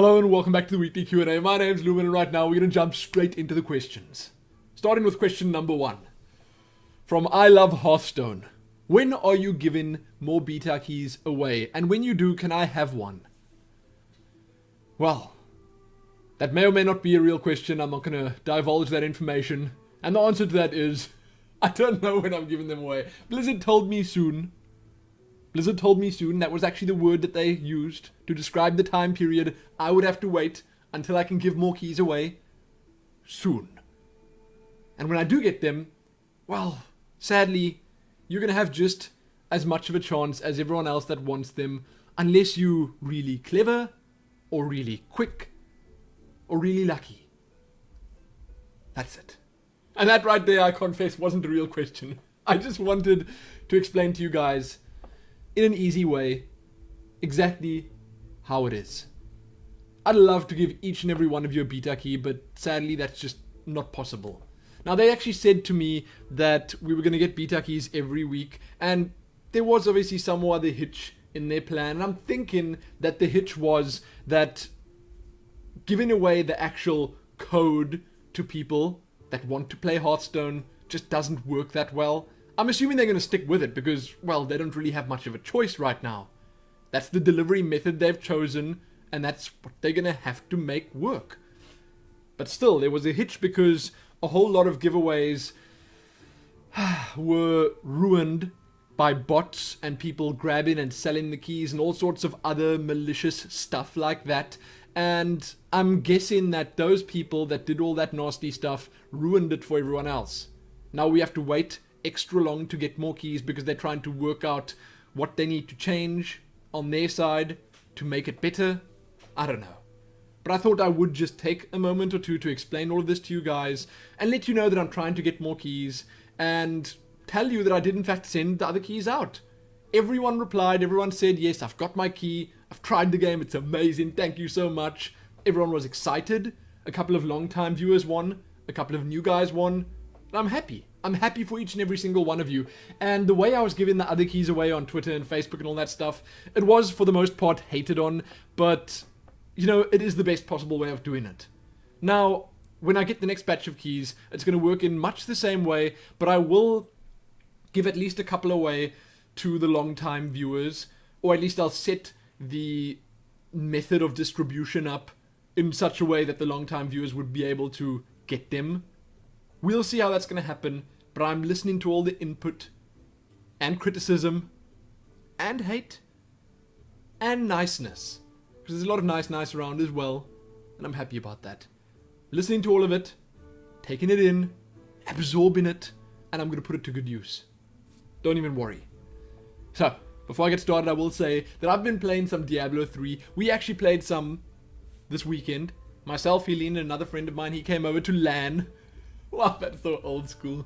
Hello and welcome back to the weekly Q&A. My name's Lumin and right now we're going to jump straight into the questions. Starting with question number 1. From I Love Hearthstone. When are you giving more beta keys away? And when you do, can I have one? Well, that may or may not be a real question. I'm not going to divulge that information. And the answer to that is, I don't know when I'm giving them away. Blizzard told me soon. That was actually the word that they used to describe the time period I would have to wait until I can give more keys away. Soon. And when I do get them, well, sadly, you're going to have just as much of a chance as everyone else that wants them, unless you're really clever, or really quick, or really lucky. That's it. And that right there, I confess, wasn't a real question. I just wanted to explain to you guys in an easy way exactly how it is. I'd love to give each and every one of you a beta key, but sadly that's just not possible. Now they actually said to me that we were going to get beta keys every week, and there was obviously some other hitch in their plan, and I'm thinking that the hitch was that giving away the actual code to people that want to play Hearthstone just doesn't work that well. I'm assuming they're going to stick with it because, well, they don't really have much of a choice right now. That's the delivery method they've chosen, and that's what they're going to have to make work. But still, there was a hitch because a whole lot of giveaways were ruined by bots and people grabbing and selling the keys and all sorts of other malicious stuff like that. And I'm guessing that those people that did all that nasty stuff ruined it for everyone else. Now we have to wait extra long to get more keys because they're trying to work out what they need to change on their side to make it better. I don't know. But I thought I would just take a moment or two to explain all of this to you guys and let you know that I'm trying to get more keys and tell you that I did in fact send the other keys out. Everyone replied, everyone said, yes, I've got my key, I've tried the game, it's amazing, thank you so much. Everyone was excited. A couple of long-time viewers won, a couple of new guys won, and I'm happy. I'm happy for each and every single one of you. And the way I was giving the other keys away on Twitter and Facebook and all that stuff, it was for the most part hated on, but you know, it is the best possible way of doing it. Now, when I get the next batch of keys, it's going to work in much the same way, but I will give at least a couple away to the long-time viewers, or at least I'll set the method of distribution up in such a way that the long-time viewers would be able to get them. We'll see how that's going to happen, but I'm listening to all the input and criticism and hate and niceness, because there's a lot of nice around as well, and I'm happy about that. Listening to all of it, taking it in, absorbing it, and I'm going to put it to good use. Don't even worry. So, before I get started, I will say that I've been playing some Diablo 3. We actually played some this weekend. Myself, Helene, and another friend of mine, he came over to LAN. Wow, that's so old school.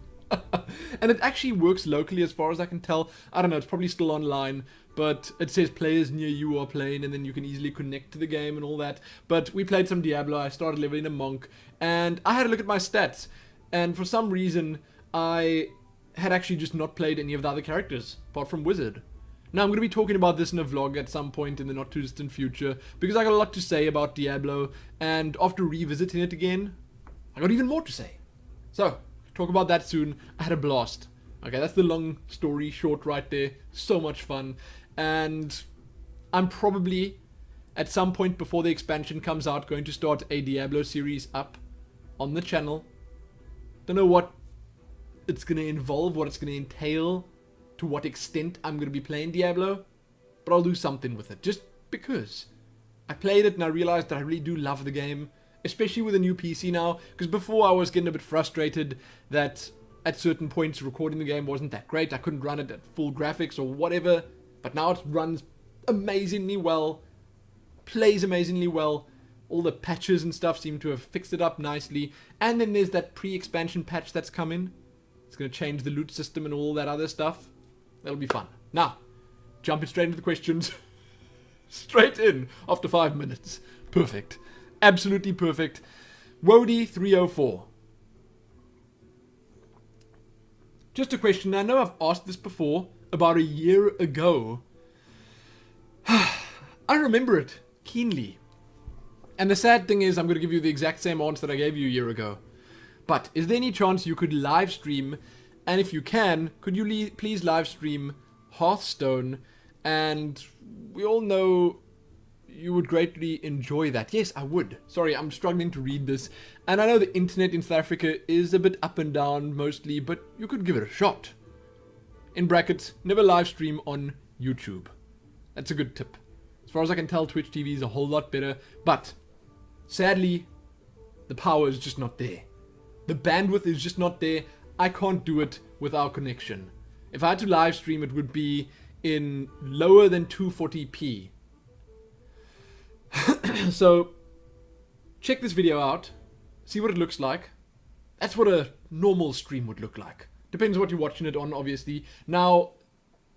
And it actually works locally as far as I can tell. I don't know, it's probably still online, but it says players near you are playing, and then you can easily connect to the game and all that. But we played some Diablo, I started leveling a monk, and I had a look at my stats, and for some reason, I had actually just not played any of the other characters, apart from Wizard. Now, I'm going to be talking about this in a vlog at some point in the not too distant future, because I got a lot to say about Diablo, and after revisiting it again, I got even more to say. So, talk about that soon. I had a blast. Okay, that's the long story short right there. So much fun. And I'm probably, at some point before the expansion comes out, going to start a Diablo series up on the channel. Don't know what it's going to involve, what it's going to entail, to what extent I'm going to be playing Diablo, but I'll do something with it, just because. I played it and I realized that I really do love the game, especially with a new PC now, because before I was getting a bit frustrated that at certain points recording the game wasn't that great, I couldn't run it at full graphics or whatever, but now it runs amazingly well, plays amazingly well, all the patches and stuff seem to have fixed it up nicely, and then there's that pre-expansion patch that's coming. It's going to change the loot system and all that other stuff. That'll be fun. Now, jumping straight into the questions. Straight in after 5 minutes. Perfect. Absolutely perfect. Wody304. Just a question. I know I've asked this before, about a year ago. I remember it keenly. And the sad thing is, I'm going to give you the exact same answer that I gave you a year ago. But is there any chance you could live stream? And if you can, could you please live stream Hearthstone? And we all know you would greatly enjoy that. Yes, I would. Sorry, I'm struggling to read this. And I know the internet in South Africa is a bit up and down mostly, but you could give it a shot. In brackets, never live stream on YouTube. That's a good tip. As far as I can tell, Twitch TV is a whole lot better. But sadly, the power is just not there. The bandwidth is just not there. I can't do it with our connection. If I had to live stream, it would be in lower than 240p. So, check this video out. See what it looks like. That's what a normal stream would look like. Depends what you're watching it on, obviously. Now,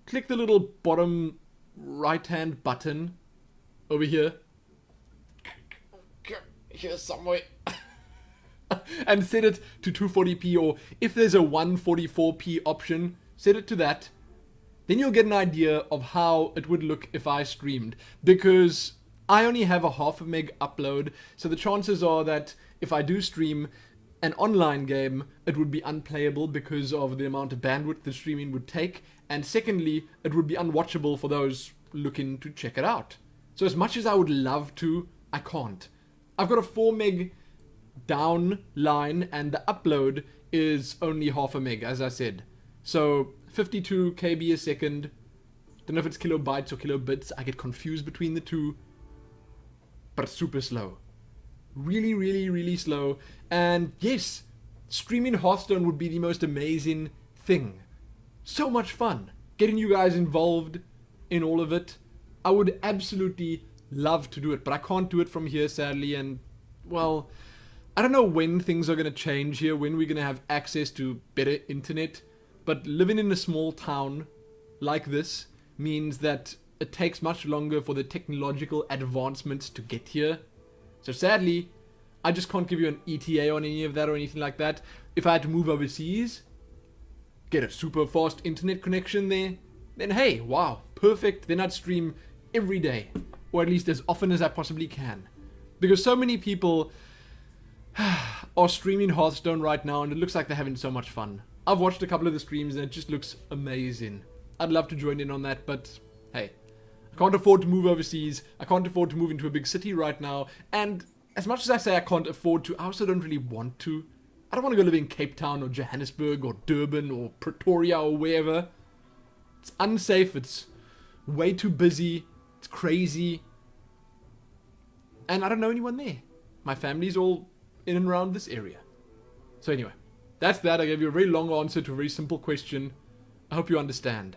click the little bottom right-hand button over here. Here somewhere. And set it to 240p, or if there's a 144p option, set it to that. Then you'll get an idea of how it would look if I streamed. Because I only have a 0.5 meg upload, so the chances are that if I do stream an online game, it would be unplayable because of the amount of bandwidth the streaming would take. And secondly, it would be unwatchable for those looking to check it out. So as much as I would love to, I can't. I've got a 4 meg down line, and the upload is only 0.5 meg, as I said. So 52 KB a second. Don't know if it's kilobytes or kilobits. I get confused between the two. But it's super slow. Really, really, really slow. And yes, streaming Hearthstone would be the most amazing thing. So much fun. Getting you guys involved in all of it. I would absolutely love to do it, but I can't do it from here, sadly. And, well, I don't know when things are going to change here, when we're going to have access to better internet. But living in a small town like this means that it takes much longer for the technological advancements to get here. So sadly, I just can't give you an ETA on any of that or anything like that. If I had to move overseas, get a super fast internet connection there, then hey, wow, perfect. Then I'd stream every day, or at least as often as I possibly can. Because so many people are streaming Hearthstone right now, and it looks like they're having so much fun. I've watched a couple of the streams, and it just looks amazing. I'd love to join in on that, but hey, I can't afford to move overseas. I can't afford to move into a big city right now. And as much as I say I can't afford to, I also don't really want to. I don't want to go live in Cape Town or Johannesburg or Durban or Pretoria or wherever. It's unsafe. It's way too busy. It's crazy. And I don't know anyone there. My family's all in and around this area. So anyway, that's that. I gave you a very long answer to a very simple question. I hope you understand.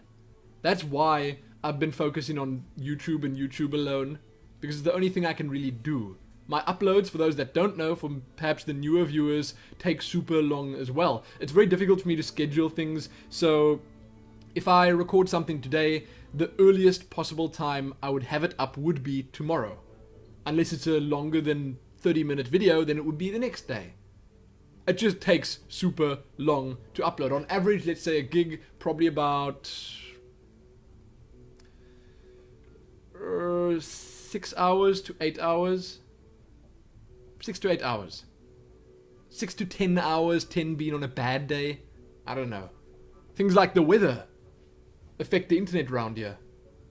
That's why I've been focusing on YouTube and YouTube alone, because it's the only thing I can really do. My uploads, for those that don't know, for perhaps the newer viewers, take super long as well. It's very difficult for me to schedule things, so if I record something today, the earliest possible time I would have it up would be tomorrow. Unless it's a longer than 30-minute video, then it would be the next day. It just takes super long to upload. On average, let's say a gig, probably about 6 hours to 8 hours. 6 to 8 hours. 6 to 10 hours, 10 being on a bad day. I don't know. Things like the weather affect the internet around here.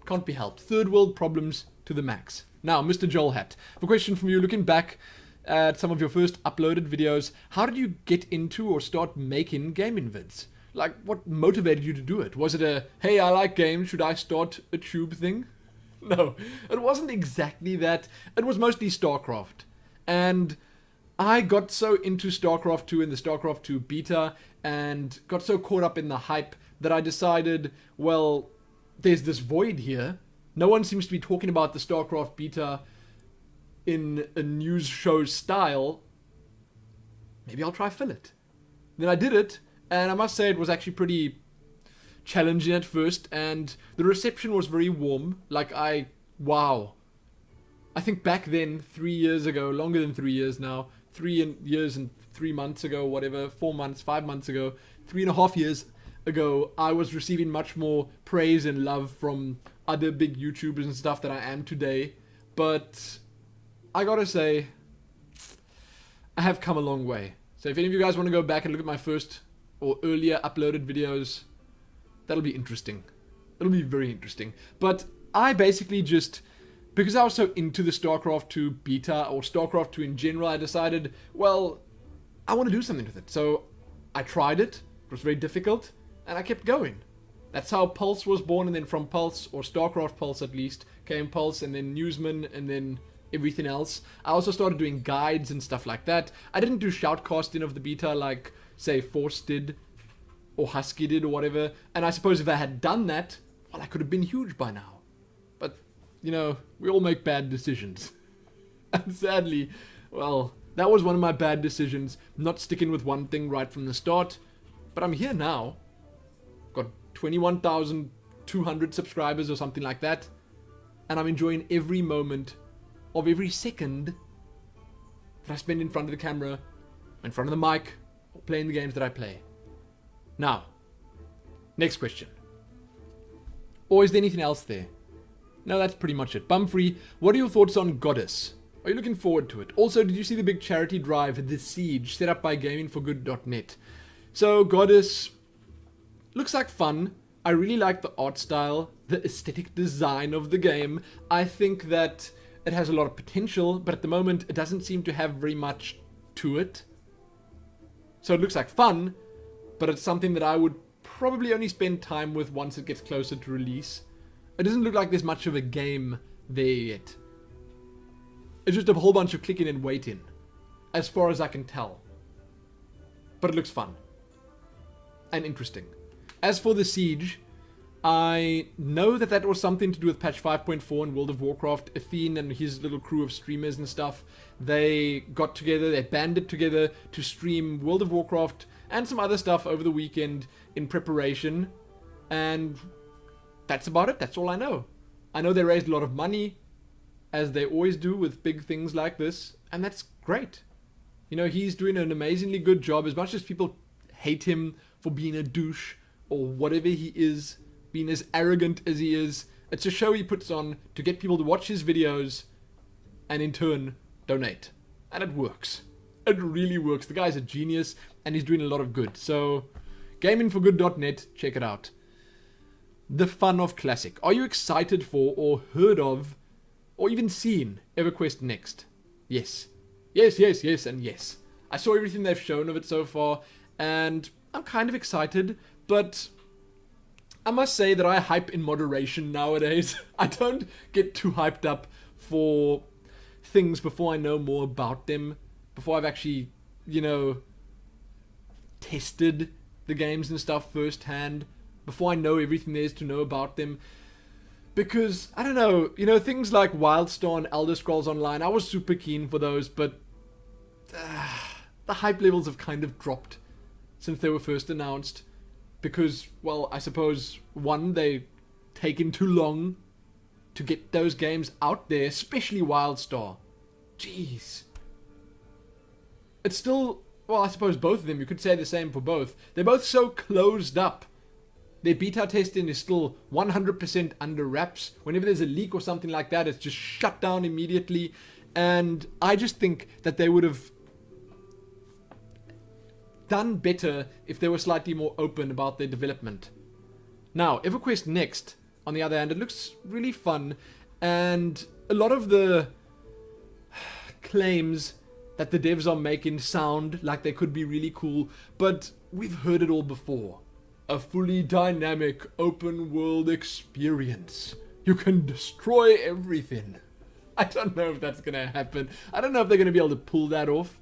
Can't be helped. Third world problems to the max. Now, Mr. Joel Hat, a question from you. Looking back at some of your first uploaded videos, how did you get into or start making gaming vids? Like, what motivated you to do it? Was it a, hey, I like games, should I start a tube thing? No, it wasn't exactly that. It was mostly StarCraft. And I got so into StarCraft 2 and the StarCraft 2 beta and got so caught up in the hype that I decided, well, there's this void here. No one seems to be talking about the StarCraft beta in a news show style. Maybe I'll try fill it. Then I did it, and I must say it was actually pretty challenging at first, and the reception was very warm. Like, wow. I think back then, 3 years ago, longer than 3 years now, 3 years and 3 months ago, whatever, 4 months, 5 months ago, 3.5 years ago, I was receiving much more praise and love from other big YouTubers and stuff than I am today. But I gotta say, I have come a long way. So if any of you guys want to go back and look at my first or earlier uploaded videos, that'll be interesting. It'll be very interesting. But I basically just, because I was so into the StarCraft 2 beta, or StarCraft 2 in general, I decided, well, I want to do something with it. So I tried it. It was very difficult, and I kept going. That's how Pulse was born, and then from Pulse, or StarCraft Pulse at least, came Pulse, and then Newsman, and then everything else. I also started doing guides and stuff like that. I didn't do shoutcasting of the beta like, say, Force did, or Husky did, or whatever. And I suppose if I had done that, well, I could have been huge by now. But, you know, we all make bad decisions. And sadly, well, that was one of my bad decisions, not sticking with one thing right from the start. But I'm here now. Got 21,200 subscribers or something like that. And I'm enjoying every moment of every second that I spend in front of the camera, in front of the mic, or playing the games that I play. Now, next question. Or is there anything else there? No, that's pretty much it. Bumfree, what are your thoughts on GODUS? Are you looking forward to it? Also, did you see the big charity drive, The Siege, set up by gamingforgood.net? So, GODUS looks like fun. I really like the art style, the aesthetic design of the game. I think that it has a lot of potential, but at the moment it doesn't seem to have very much to it. So it looks like fun, but it's something that I would probably only spend time with once it gets closer to release. It doesn't look like there's much of a game there yet. It's just a whole bunch of clicking and waiting, as far as I can tell. But it looks fun and interesting. As for The Siege, I know that was something to do with patch 5.4 in World of Warcraft. Athene and his little crew of streamers and stuff, they got together, they banded together to stream World of Warcraft and some other stuff over the weekend in preparation. And that's about it. That's all I know. I know they raised a lot of money, as they always do with big things like this, and that's great. You know, he's doing an amazingly good job. As much as people hate him for being a douche or whatever he is, being as arrogant as he is, it's a show he puts on to get people to watch his videos and in turn donate. And it works. It really works. The guy's a genius and he's doing a lot of good. So, gamingforgood.net, check it out. The Fun of Classic. Are you excited for or heard of or even seen Everquest Next? Yes. Yes, yes, yes, and yes. I saw everything they've shown of it so far and I'm kind of excited, but I must say that I hype in moderation nowadays. I don't get too hyped up for things before I know more about them, before I've actually, you know, tested the games and stuff firsthand, before I know everything there is to know about them. Because, I don't know, you know, things like Wildstar and Elder Scrolls Online, I was super keen for those, but the hype levels have kind of dropped since they were first announced. Because, well, I suppose, one, they've taken too long to get those games out there, especially Wildstar. Jeez. It's still, well, I suppose both of them, you could say the same for both. They're both so closed up. Their beta testing is still 100% under wraps. Whenever there's a leak or something like that, it's just shut down immediately. And I just think that they would have done better if they were slightly more open about their development. Now, Everquest Next, on the other hand, it looks really fun, and a lot of the claims that the devs are making sound like they could be really cool, but we've heard it all before. A fully dynamic open world experience. You can destroy everything. I don't know if that's gonna happen. I don't know if they're gonna be able to pull that off.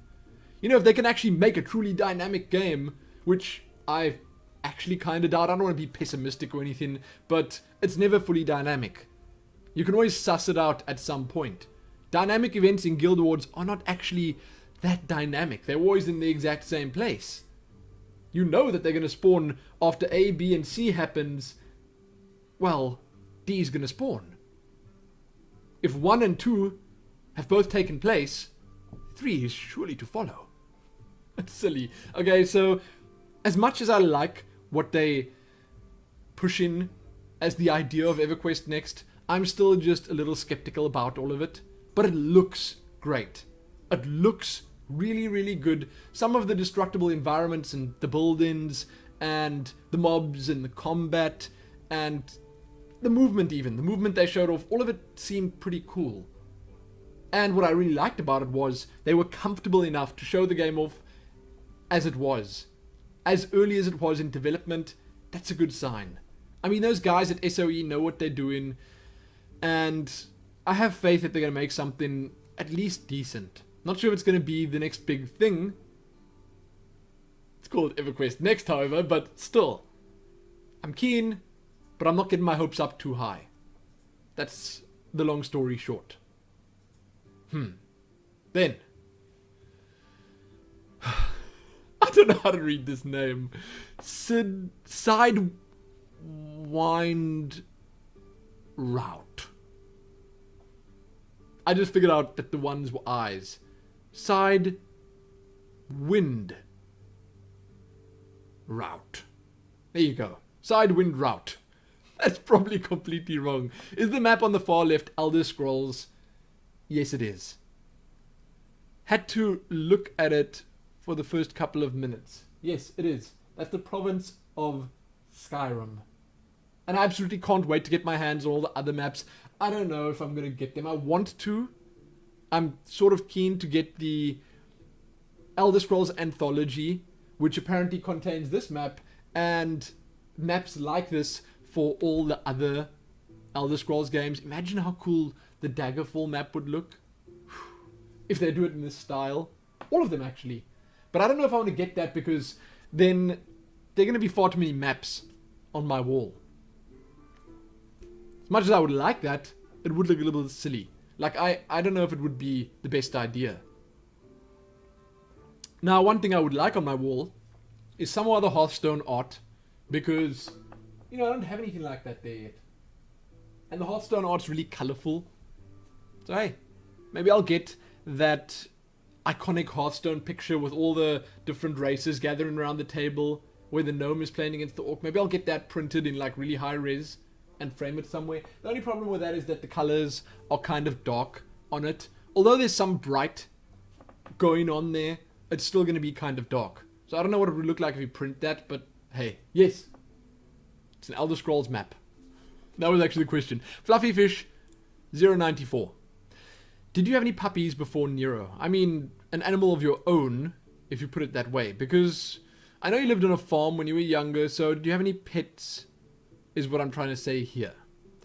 You know, if they can actually make a truly dynamic game, which I actually kind of doubt. I don't want to be pessimistic or anything, but it's never fully dynamic. You can always suss it out at some point. Dynamic events in Guild Wars are not actually that dynamic. They're always in the exact same place. You know that they're going to spawn after A, B, and C happens. Well, D is going to spawn. If 1 and 2 have both taken place, 3 is surely to follow. That's silly. Okay, so as much as I like what they push in as the idea of Everquest Next, I'm still just a little skeptical about all of it. But it looks great. It looks really, really good. Some of the destructible environments and the buildings and the mobs and the combat and the movement even. The movement they showed off, all of it seemed pretty cool. And what I really liked about it was they were comfortable enough to show the game off as it was. As early as it was in development, that's a good sign. I mean, those guys at SOE know what they're doing, and I have faith that they're going to make something at least decent. Not sure if it's going to be the next big thing. It's called Everquest Next, however, but still. I'm keen, but I'm not getting my hopes up too high. That's the long story short. Then. I don't know how to read this name. Sidewind Route. I just figured out that the ones were eyes. Side Wind Route. There you go. Side Wind Route. That's probably completely wrong. Is the map on the far left Elder Scrolls? Yes, it is. Had to look at it for the first couple of minutes. Yes, it is. That's the province of Skyrim. And I absolutely can't wait to get my hands on all the other maps. I don't know if I'm going to get them. I want to. I'm sort of keen to get the Elder Scrolls Anthology, which apparently contains this map and maps like this for all the other Elder Scrolls games. Imagine how cool the Daggerfall map would look if they do it in this style. All of them, actually. But I don't know if I want to get that, because then there are going to be far too many maps on my wall. As much as I would like that, it would look a little silly. Like, I don't know if it would be the best idea. Now, one thing I would like on my wall is some other Hearthstone art, because, you know, I don't have anything like that there yet. And the Hearthstone art's really colourful. So, hey, maybe I'll get that iconic Hearthstone picture with all the different races gathering around the table where the gnome is playing against the orc. Maybe I'll get that printed in like really high res and frame it somewhere. The only problem with that is that the colors are kind of dark on it. Although there's some bright going on there, it's still going to be kind of dark. So I don't know what it would look like if you print that, but hey, yes. It's an Elder Scrolls map. That was actually the question. Fluffy Fish 094. Did you have any puppies before Nero? I mean, an animal of your own, if you put it that way. Because I know you lived on a farm when you were younger, so do you have any pets? Is what I'm trying to say here.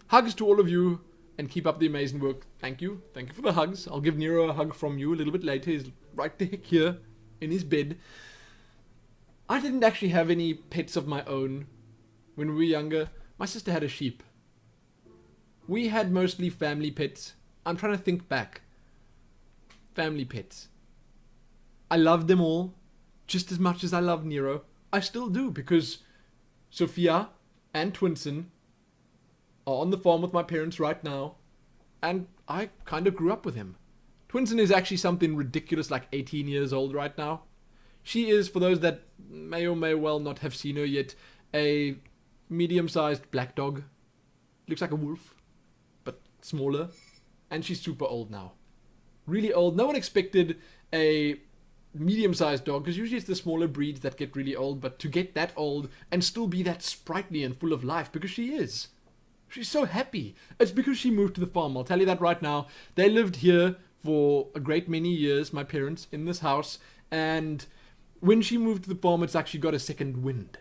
Hugs to all of you, and keep up the amazing work. Thank you. Thank you for the hugs. I'll give Nero a hug from you a little bit later. He's right the heck here in his bed. I didn't actually have any pets of my own when we were younger. My sister had a sheep. We had mostly family pets. I'm trying to think back. Family pets. I loved them all just as much as I love Nero. I still do, because Sophia and Twinson are on the farm with my parents right now, and I kind of grew up with him. Twinson is actually something ridiculous, like 18 years old right now. She is, for those that may or may well not have seen her yet, a medium-sized black dog. Looks like a wolf, but smaller. And she's super old now. Really old. No one expected a medium-sized dog, because usually it's the smaller breeds that get really old, but to get that old and still be that sprightly and full of life, because she is. She's so happy. It's because she moved to the farm. I'll tell you that right now. They lived here for a great many years, my parents, in this house, and when she moved to the farm, it's actually got a second wind.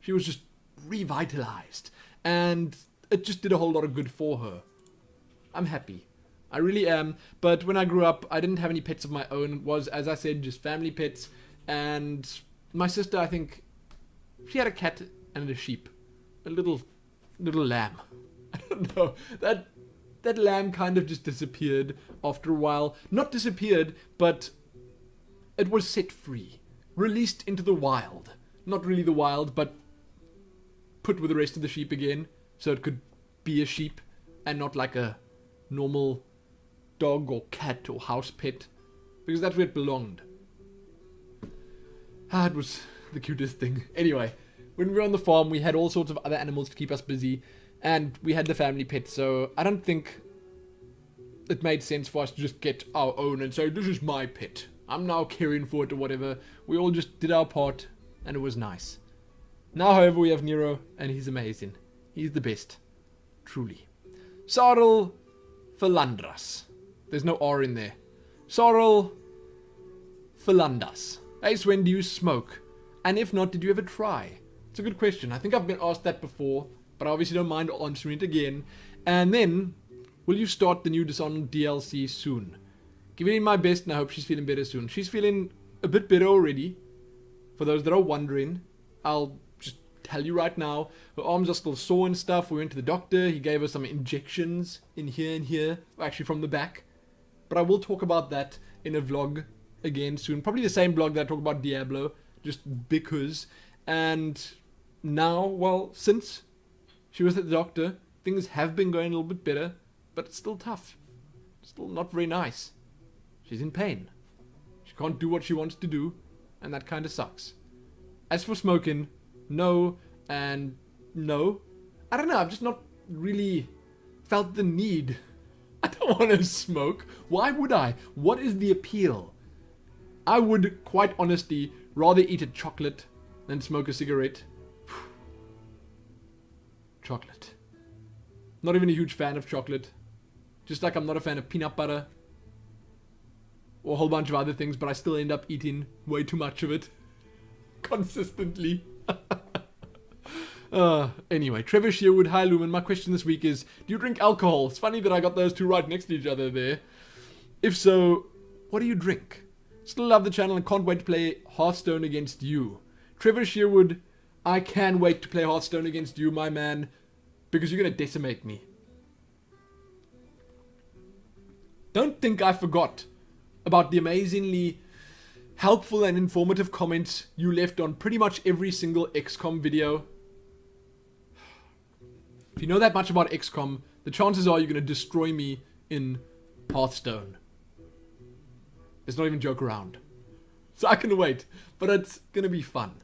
She was just revitalized, and it just did a whole lot of good for her. I'm happy. I really am. But when I grew up, I didn't have any pets of my own. It was, as I said, just family pets. And my sister, I think, she had a cat and a sheep. A little lamb. I don't know. That lamb kind of just disappeared after a while. Not disappeared, but it was set free. Released into the wild. Not really the wild, but put with the rest of the sheep again. So it could be a sheep and not like a normal dog or cat or house pet, because that's where it belonged. It was the cutest thing. Anyway, when we were on the farm, we had all sorts of other animals to keep us busy, and we had the family pet, so I don't think it made sense for us to just get our own and say, this is my pet. I'm now caring for it or whatever. We all just did our part, and it was nice. Now, however, we have Nero, and he's amazing. He's the best. Truly. Sarl Philandras. There's no R in there. Sarl Philandas. Ace, when do you smoke? And if not, did you ever try? It's a good question. I think I've been asked that before, but I obviously don't mind answering it again. And then, will you start the new Dishonored DLC soon? Giving it my best, and I hope she's feeling better soon. She's feeling a bit better already. For those that are wondering, I'll just tell you right now, her arms are still sore and stuff. We went to the doctor. He gave her some injections in here and here. Actually, from the back. But I will talk about that in a vlog again soon. Probably the same vlog that I talk about Diablo. Just because. And now, well, since she was at the doctor, things have been going a little bit better. But it's still tough. Still not very nice. She's in pain. She can't do what she wants to do. And that kind of sucks. As for smoking, no and no. I don't know, I've just not really felt the need. I don't want to smoke. Why would I? What is the appeal? I would, quite honestly, rather eat a chocolate than smoke a cigarette. Chocolate. Not even a huge fan of chocolate. Just like I'm not a fan of peanut butter. Or a whole bunch of other things, but I still end up eating way too much of it. Consistently. Anyway, Trevor Sherwood, hi Lumin. My question this week is, do you drink alcohol? It's funny that I got those two right next to each other there. If so, what do you drink? Still love the channel and can't wait to play Hearthstone against you. Trevor Sherwood, I can wait to play Hearthstone against you, my man, because you're going to decimate me. Don't think I forgot about the amazingly helpful and informative comments you left on pretty much every single XCOM video. If you know that much about XCOM, the chances are you're going to destroy me in Hearthstone. Let's not even joke around. So I can wait, but it's going to be fun.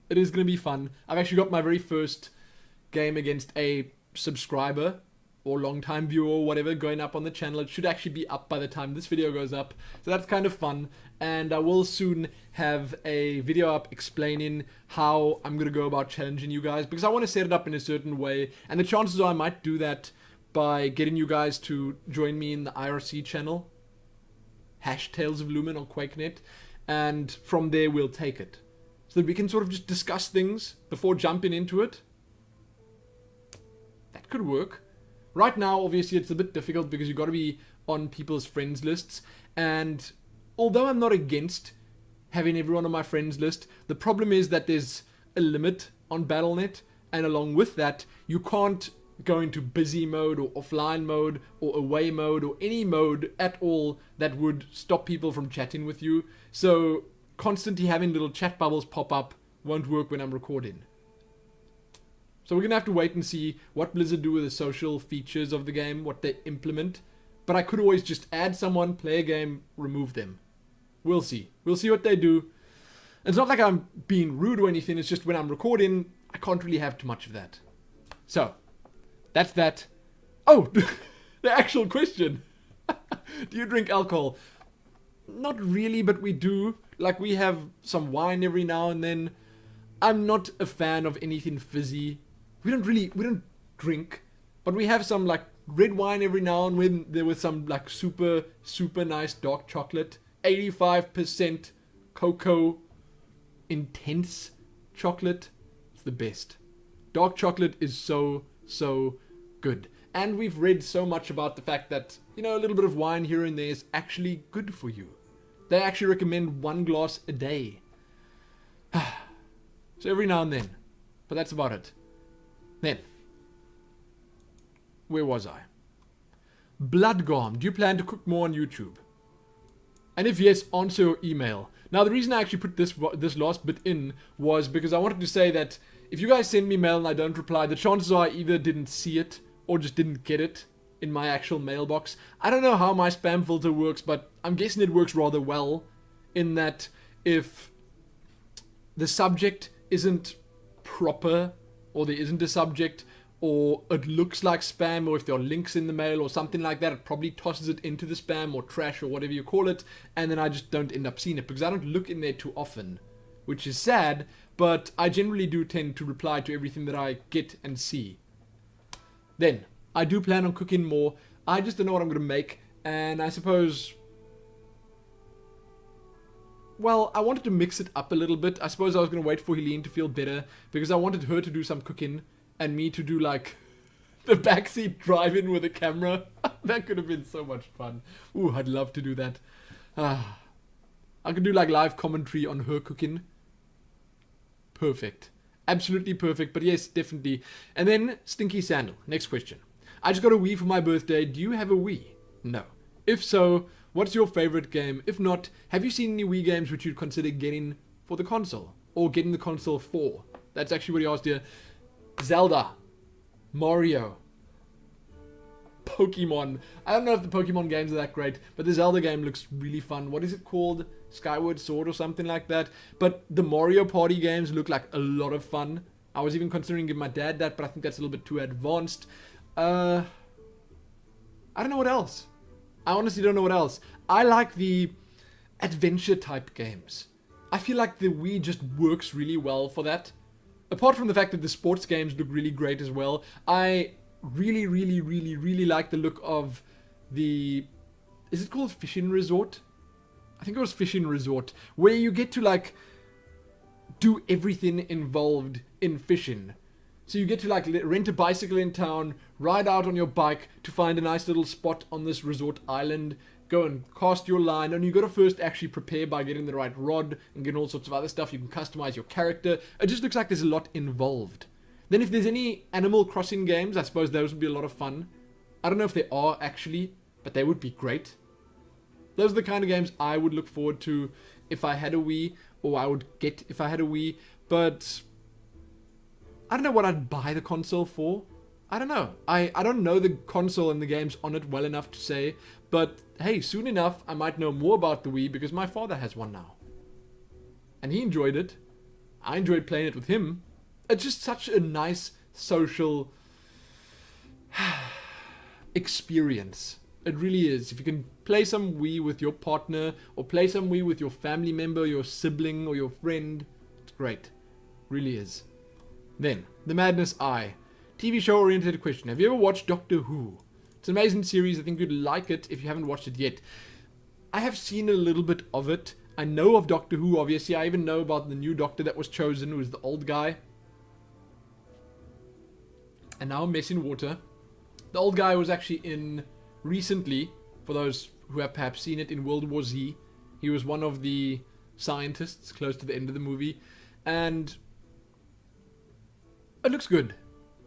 It is going to be fun. I've actually got my very first game against a subscriber or long-time viewer or whatever going up on the channel. It should actually be up by the time this video goes up. So that's kind of fun. And I will soon have a video up explaining how I'm going to go about challenging you guys, because I want to set it up in a certain way. And the chances are I might do that by getting you guys to join me in the IRC channel. #Tales of Lumin on QuakeNet. And from there we'll take it. So that we can sort of just discuss things before jumping into it. That could work. Right now, obviously, it's a bit difficult because you've got to be on people's friends lists. And although I'm not against having everyone on my friends list, the problem is that there's a limit on Battle.net. And along with that, you can't go into busy mode or offline mode or away mode or any mode at all that would stop people from chatting with you. So constantly having little chat bubbles pop up won't work when I'm recording. So we're going to have to wait and see what Blizzard do with the social features of the game, what they implement. But I could always just add someone, play a game, remove them. We'll see. We'll see what they do. It's not like I'm being rude or anything, it's just when I'm recording, I can't really have too much of that. So, that's that. Oh, the actual question. Do you drink alcohol? Not really, but we do. Like, we have some wine every now and then. I'm not a fan of anything fizzy. We don't drink, but we have some like red wine every now and then. There was some like super nice dark chocolate, 85% cocoa, intense chocolate. It's the best. Dark chocolate is so good. And we've read so much about the fact that, you know, a little bit of wine here and there is actually good for you. They actually recommend 1 glass a day. So every now and then. But that's about it. Then. Where was I? Bloodgorm. Do you plan to cook more on YouTube? And if yes, answer your email. Now the reason I actually put this last bit in was because I wanted to say that if you guys send me mail and I don't reply, the chances are I either didn't see it or just didn't get it in my actual mailbox. I don't know how my spam filter works, but I'm guessing it works rather well in that if the subject isn't proper, or there isn't a subject, or it looks like spam, or if there are links in the mail or something like that, it probably tosses it into the spam or trash or whatever you call it, and then I just don't end up seeing it because I don't look in there too often, which is sad, but I generally do tend to reply to everything that I get and see. Then, I do plan on cooking more. I just don't know what I'm going to make, and I suppose... Well, I wanted to mix it up a little bit. I suppose I was going to wait for Helene to feel better, because I wanted her to do some cooking, and me to do, like, the backseat drive-in with a camera. That could have been so much fun. Ooh, I'd love to do that. I could do, like, live commentary on her cooking. Perfect. Absolutely perfect, but yes, definitely. And then, Stinky Sandal. Next question. I just got a Wii for my birthday. Do you have a Wii? No. If so, what's your favorite game? If not, have you seen any Wii games which you'd consider getting for the console? Or getting the console for? That's actually what he asked here. Zelda. Mario. Pokemon. I don't know if the Pokemon games are that great, but the Zelda game looks really fun. What is it called? Skyward Sword or something like that. But the Mario Party games look like a lot of fun. I was even considering giving my dad that, but I think that's a little bit too advanced. I don't know what else. I honestly don't know what else. I like the adventure type games. I feel like the Wii just works really well for that. Apart from the fact that the sports games look really great as well. I really, really, really, really like the look of the... Is it called Fishing Resort? I think it was Fishing Resort. Where you get to, like, do everything involved in fishing. So you get to, like, rent a bicycle in town, ride out on your bike to find a nice little spot on this resort island, go and cast your line, and you got to first actually prepare by getting the right rod and getting all sorts of other stuff. You can customize your character. It just looks like there's a lot involved. Then if there's any Animal Crossing games, I suppose those would be a lot of fun. I don't know if there are actually, but they would be great. Those are the kind of games I would look forward to if I had a Wii, or I would get if I had a Wii, but I don't know what I'd buy the console for. I don't know. I don't know the console and the games on it well enough to say, but hey, soon enough I might know more about the Wii because my father has one now. And he enjoyed it. I enjoyed playing it with him. It's just such a nice social experience. It really is. If you can play some Wii with your partner, or play some Wii with your family member, your sibling, or your friend, it's great. Really is. Then, The Madness Eye. TV show oriented question. Have you ever watched Doctor Who? It's an amazing series. I think you'd like it if you haven't watched it yet. I have seen a little bit of it. I know of Doctor Who, obviously. I even know about the new Doctor that was chosen, who is the old guy. And now Mess in Water. The old guy was actually in... Recently, for those who have perhaps seen it, in World War Z, he was one of the scientists close to the end of the movie, and it looks good.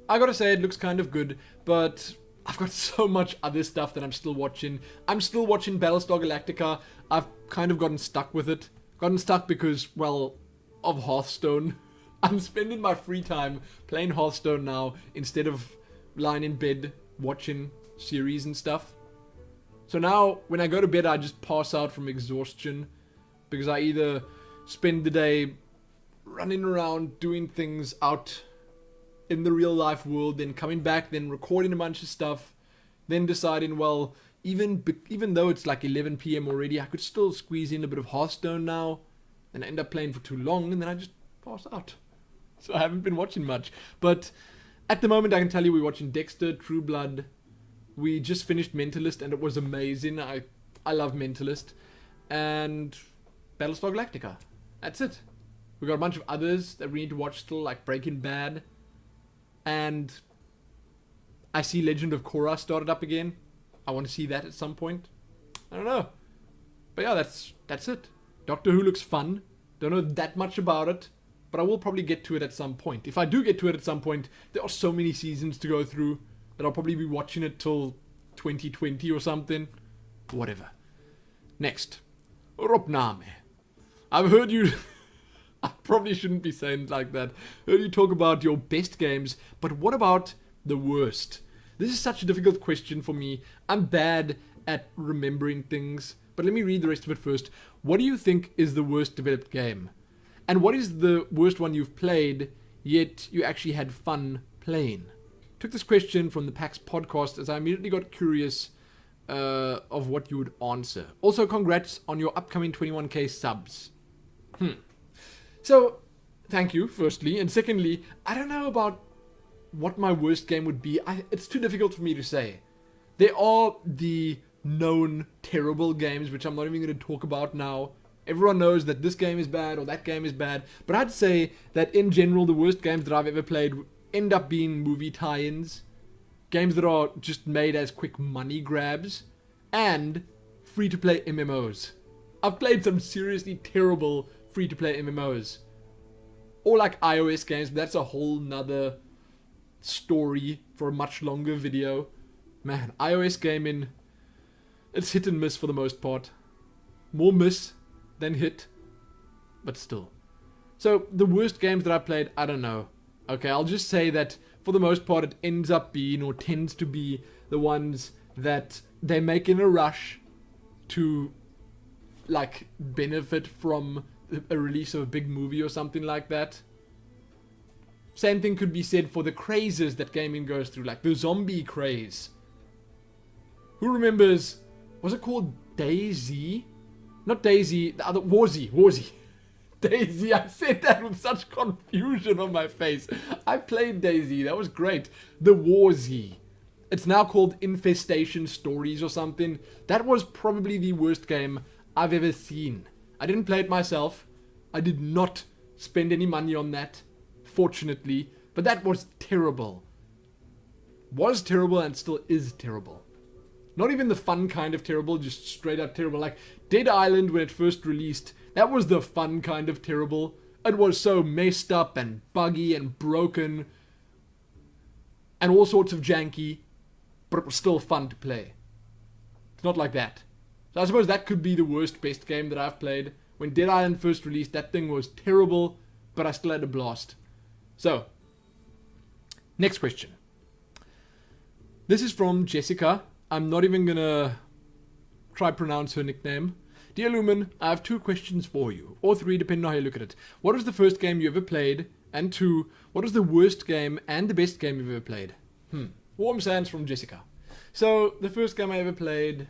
I gotta say, it looks kind of good, but I've got so much other stuff that I'm still watching. I'm still watching Battlestar Galactica. I've kind of gotten stuck with it. Gotten stuck because, well, of Hearthstone. I'm spending my free time playing Hearthstone now instead of lying in bed watching series and stuff. So now when I go to bed I just pass out from exhaustion because I either spend the day running around doing things out in the real life world, then coming back, then recording a bunch of stuff, then deciding, well, even though it's like 11 p.m. already, I could still squeeze in a bit of Hearthstone now, and I end up playing for too long, and then I just pass out. So I haven't been watching much, but at the moment I can tell you we're watching Dexter, True Blood. We just finished Mentalist and it was amazing. I love Mentalist. And Battlestar Galactica. That's it. We got a bunch of others that we need to watch still, like Breaking Bad. And I see Legend of Korra started up again. I want to see that at some point. I don't know. But yeah, that's it. Doctor Who looks fun. Don't know that much about it. But I will probably get to it at some point. If I do get to it at some point, there are so many seasons to go through that I'll probably be watching it till 2020 or something. Whatever. Next. Ropname. I've heard you... I probably shouldn't be saying it like that. Heard you talk about your best games, but what about the worst? This is such a difficult question for me. I'm bad at remembering things, but let me read the rest of it first. What do you think is the worst developed game? And what is the worst one you've played, yet you actually had fun playing? Took this question from the PAX podcast as I immediately got curious of what you would answer. Also, congrats on your upcoming 21k subs. So, thank you, firstly. And secondly, I don't know about what my worst game would be. It's too difficult for me to say. There are the known terrible games, which I'm not even going to talk about now. Everyone knows that this game is bad or that game is bad. But I'd say that in general, the worst games that I've ever played end up being movie tie-ins. Games that are just made as quick money grabs. And free-to-play MMOs. I've played some seriously terrible free-to-play MMOs. Or like iOS games, but that's a whole nother story for a much longer video. Man, iOS gaming, it's hit and miss for the most part. More miss than hit, but still. So, the worst games that I played, I don't know. Okay, I'll just say that for the most part it ends up being or tends to be the ones that they make in a rush to like benefit from a release of a big movie or something like that. Same thing could be said for the crazes that gaming goes through, like the zombie craze. Who remembers, was it called DayZ? Not DayZ, the other, Warzy. DayZ, I said that with such confusion on my face. I played DayZ, that was great. The Warzy. It's now called Infestation Stories or something. That was probably the worst game I've ever seen. I didn't play it myself. I did not spend any money on that, fortunately. But that was terrible. Was terrible and still is terrible. Not even the fun kind of terrible, just straight up terrible. Like Dead Island, when it first released, that was the fun kind of terrible. It was so messed up and buggy and broken and all sorts of janky, but it was still fun to play. It's not like that. So I suppose that could be the worst best game that I've played. When Dead Island first released, that thing was terrible, but I still had a blast. So, next question. This is from Jessica. I'm not even gonna try pronounce her nickname. Dear Lumin, I have 2 questions for you, or 3 depending on how you look at it. What was the first game you ever played? And 2, what was the worst game and the best game you've ever played? Warm sands from Jessica. So, the first game I ever played...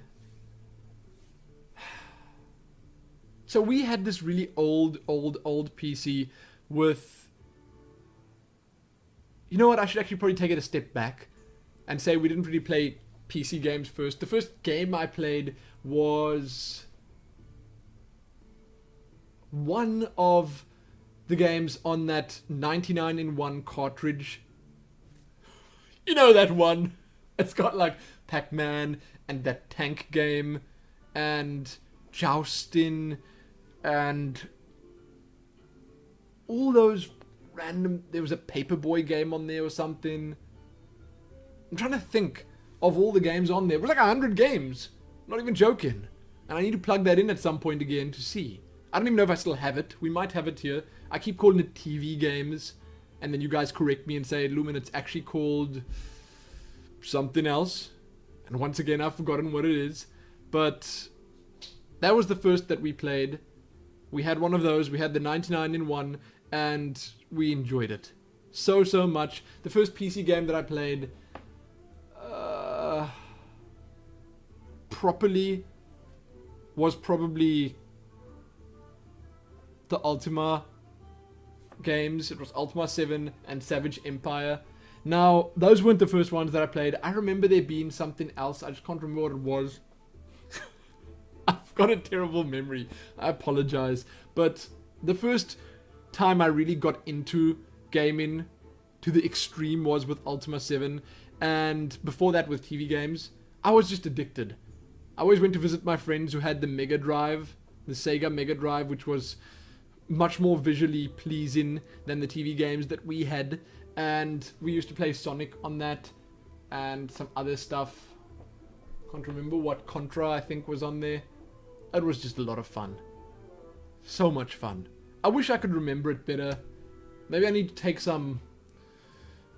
So we had this really old PC with... You know what, I should actually probably take it a step back and say we didn't really play PC games first. The first game I played was one of the games on that 99-in-1 cartridge. You know that one. It's got like Pac-Man and that tank game and jousting and all those random... There was a Paperboy game on there or something. I'm trying to think of all the games on there. It was like 100 games. Not even joking. And I need to plug that in at some point again to see. I don't even know if I still have it. We might have it here. I keep calling it TV games. And then you guys correct me and say, Lumin, it's actually called something else. And once again, I've forgotten what it is. But that was the first that we played. We had one of those. We had the 99-in-1. And we enjoyed it. So much. The first PC game that I played... properly was probably the Ultima games. It was Ultima 7 and Savage Empire. Now, those weren't the first ones that I played. I remember there being something else. I just can't remember what it was. I've got a terrible memory. I apologize. But the first time I really got into gaming to the extreme was with Ultima 7. And before that with TV games. I was just addicted. I always went to visit my friends who had the Mega Drive, the Sega Mega Drive, which was much more visually pleasing than the TV games that we had. And we used to play Sonic on that and some other stuff. Can't remember what. Contra, I think, was on there. It was just a lot of fun. So much fun. I wish I could remember it better. Maybe I need to take some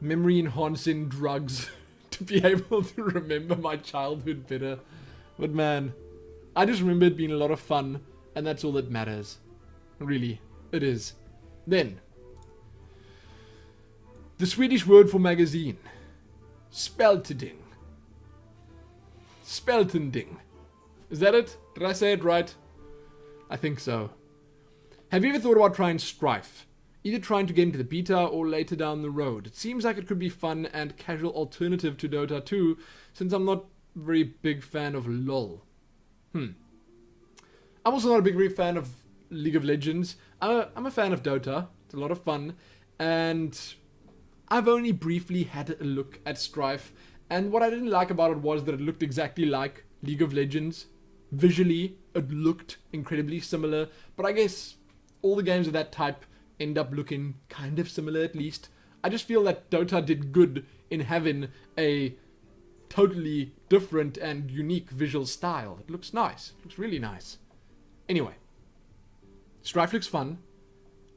memory-enhancing drugs to be able to remember my childhood better. But man, I just remember it being a lot of fun, and that's all that matters. Really, it is. Then, the Swedish word for magazine. Speltending. Speltending. Is that it? Did I say it right? I think so. Have you ever thought about trying Strife? Either trying to get into the beta or later down the road. It seems like it could be fun and casual alternative to Dota 2, since I'm not a very big fan of LoL. I'm also not a big fan of League of Legends. I'm a fan of Dota. It's a lot of fun. And I've only briefly had a look at Strife. And what I didn't like about it was that it looked exactly like League of Legends. Visually, it looked incredibly similar. But I guess all the games of that type end up looking kind of similar at least. I just feel that Dota did good in having a totally different and unique visual style. It looks nice. It looks really nice. Anyway, Strife looks fun.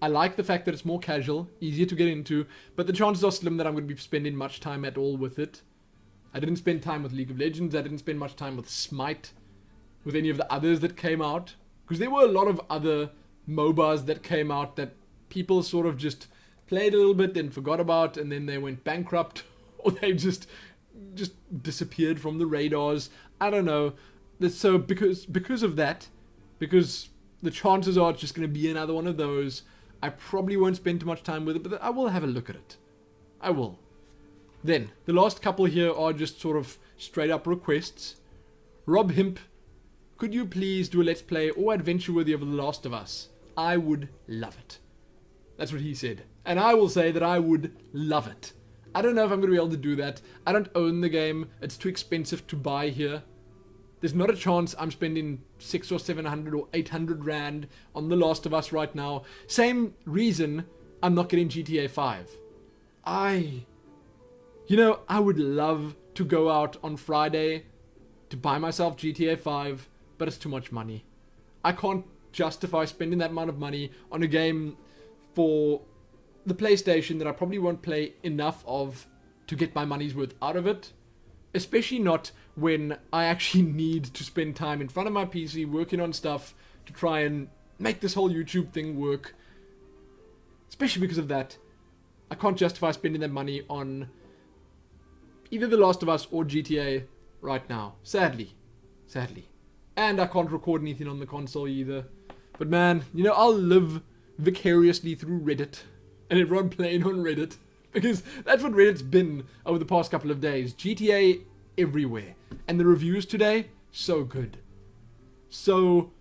I like the fact that it's more casual, easier to get into, but the chances are slim that I'm going to be spending much time at all with it. I didn't spend time with League of Legends. I didn't spend much time with Smite, with any of the others that came out, because there were a lot of other MOBAs that came out that people sort of just played a little bit and forgot about, and then they went bankrupt, or they just disappeared from the radars. I don't know. So because of that, because the chances are it's just going to be another one of those, I probably won't spend too much time with it, but I will have a look at it. I will. Then, the last couple here are just sort of straight up requests. Rob Himp, could you please do a Let's Play or adventure worthy of The Last of Us? I would love it. That's what he said. And I will say that I would love it. I don't know if I'm going to be able to do that. I don't own the game. It's too expensive to buy here. There's not a chance I'm spending 600 or 700 or 800 rand on The Last of Us right now. Same reason I'm not getting GTA 5. I would love to go out on Friday to buy myself GTA 5, but it's too much money. I can't justify spending that amount of money on a game for the PlayStation that I probably won't play enough of to get my money's worth out of it. Especially not when I actually need to spend time in front of my PC working on stuff to try and make this whole YouTube thing work. Especially because of that, I can't justify spending that money on either The Last of Us or GTA right now. Sadly. And I can't record anything on the console either. But man, I'll live vicariously through Reddit and everyone playing on Reddit, because that's what Reddit's been over the past couple of days. GTA everywhere. And the reviews today, so good. So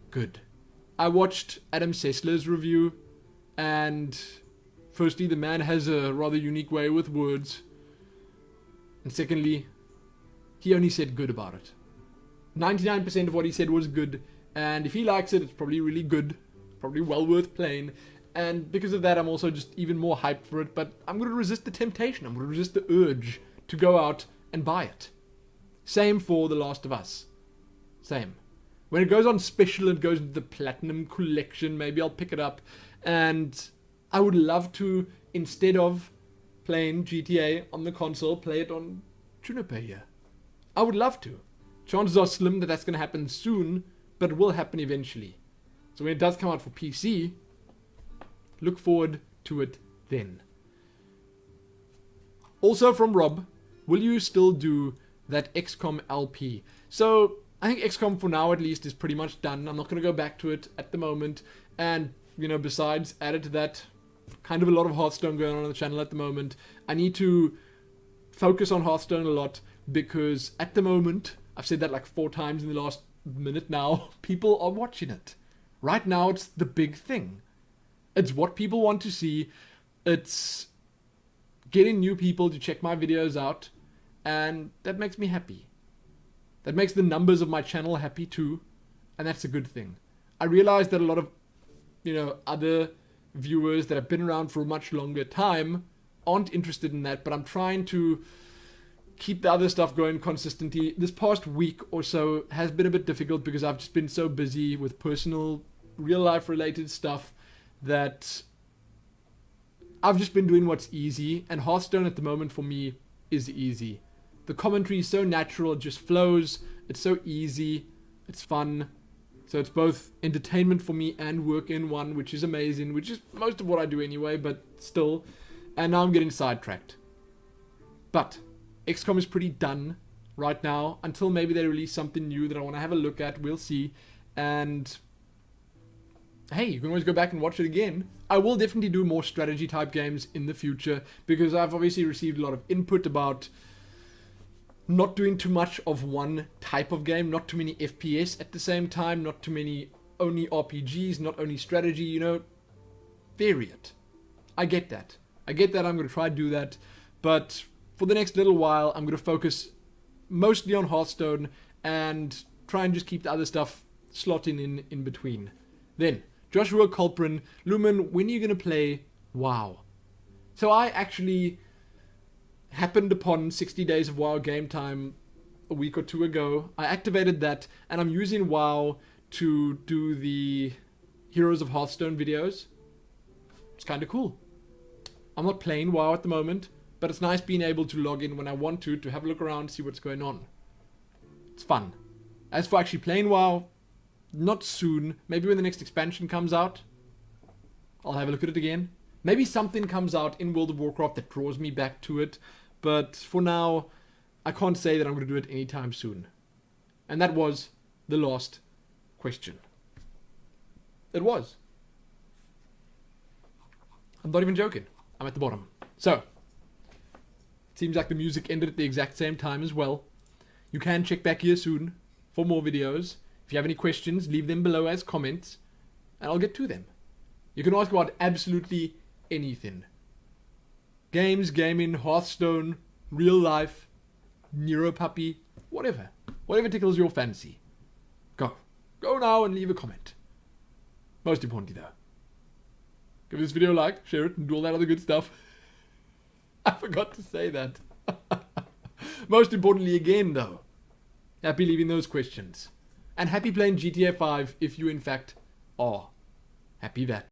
good. I watched Adam Sessler's review, and firstly, the man has a rather unique way with words. And secondly, he only said good about it. 99% of what he said was good, and if he likes it, it's probably really good. Probably well worth playing. And because of that, I'm also just even more hyped for it, but I'm going to resist the temptation. I'm going to resist the urge to go out and buy it. Same for The Last of Us. Same. When it goes on special and goes into the Platinum Collection, maybe I'll pick it up. And I would love to, instead of playing GTA on the console, play it on Juniper here. I would love to. Chances are slim that that's going to happen soon, but it will happen eventually. So when it does come out for PC, look forward to it then. Also from Rob, will you still do that XCOM LP? So I think XCOM for now at least is pretty much done. I'm not going to go back to it at the moment. And, besides, added to that, kind of a lot of Hearthstone going on the channel at the moment. I need to focus on Hearthstone a lot, because at the moment, I've said that like 4 times in the last minute now, people are watching it. Right now, it's the big thing. It's what people want to see. It's getting new people to check my videos out, and that makes me happy. That makes the numbers of my channel happy too, and that's a good thing. I realize that a lot of, other viewers that have been around for a much longer time aren't interested in that, but I'm trying to keep the other stuff going consistently. This past week or so has been a bit difficult because I've just been so busy with personal, real life related stuff that I've just been doing what's easy, and Hearthstone at the moment for me is easy. The commentary is so natural, it just flows, it's so easy, it's fun. So it's both entertainment for me and work in one, which is amazing, which is most of what I do anyway, but still. And now I'm getting sidetracked. But XCOM is pretty done right now, until maybe they release something new that I want to have a look at. We'll see. And hey, you can always go back and watch it again. I will definitely do more strategy type games in the future, because I've obviously received a lot of input about not doing too much of one type of game, not too many FPS at the same time, not too many only RPGs, not only strategy, you know, vary it. I get that. I'm going to try to do that, but for the next little while, I'm going to focus mostly on Hearthstone and try and just keep the other stuff slotting in between. Then, Joshua Culprin, Lumin, when are you going to play WoW? So I actually happened upon 60 Days of WoW Game Time a week or two ago. I activated that, and I'm using WoW to do the Heroes of Hearthstone videos. It's kind of cool. I'm not playing WoW at the moment, but it's nice being able to log in when I want to have a look around, see what's going on. It's fun. As for actually playing WoW, not soon. Maybe when the next expansion comes out, I'll have a look at it again. Maybe something comes out in World of Warcraft that draws me back to it. But for now, I can't say that I'm going to do it anytime soon. And that was the last question. It was. I'm not even joking. I'm at the bottom. So, it seems like the music ended at the exact same time as well. You can check back here soon for more videos. If you have any questions, leave them below as comments, and I'll get to them. You can ask about absolutely anything. Games, gaming, Hearthstone, real life, Nero puppy, whatever. Whatever tickles your fancy. Go. Go now and leave a comment. Most importantly though, give this video a like, share it, and do all that other good stuff. I forgot to say that. Most importantly again though, happy leaving those questions. And happy playing GTA 5 if you in fact are. Happy that.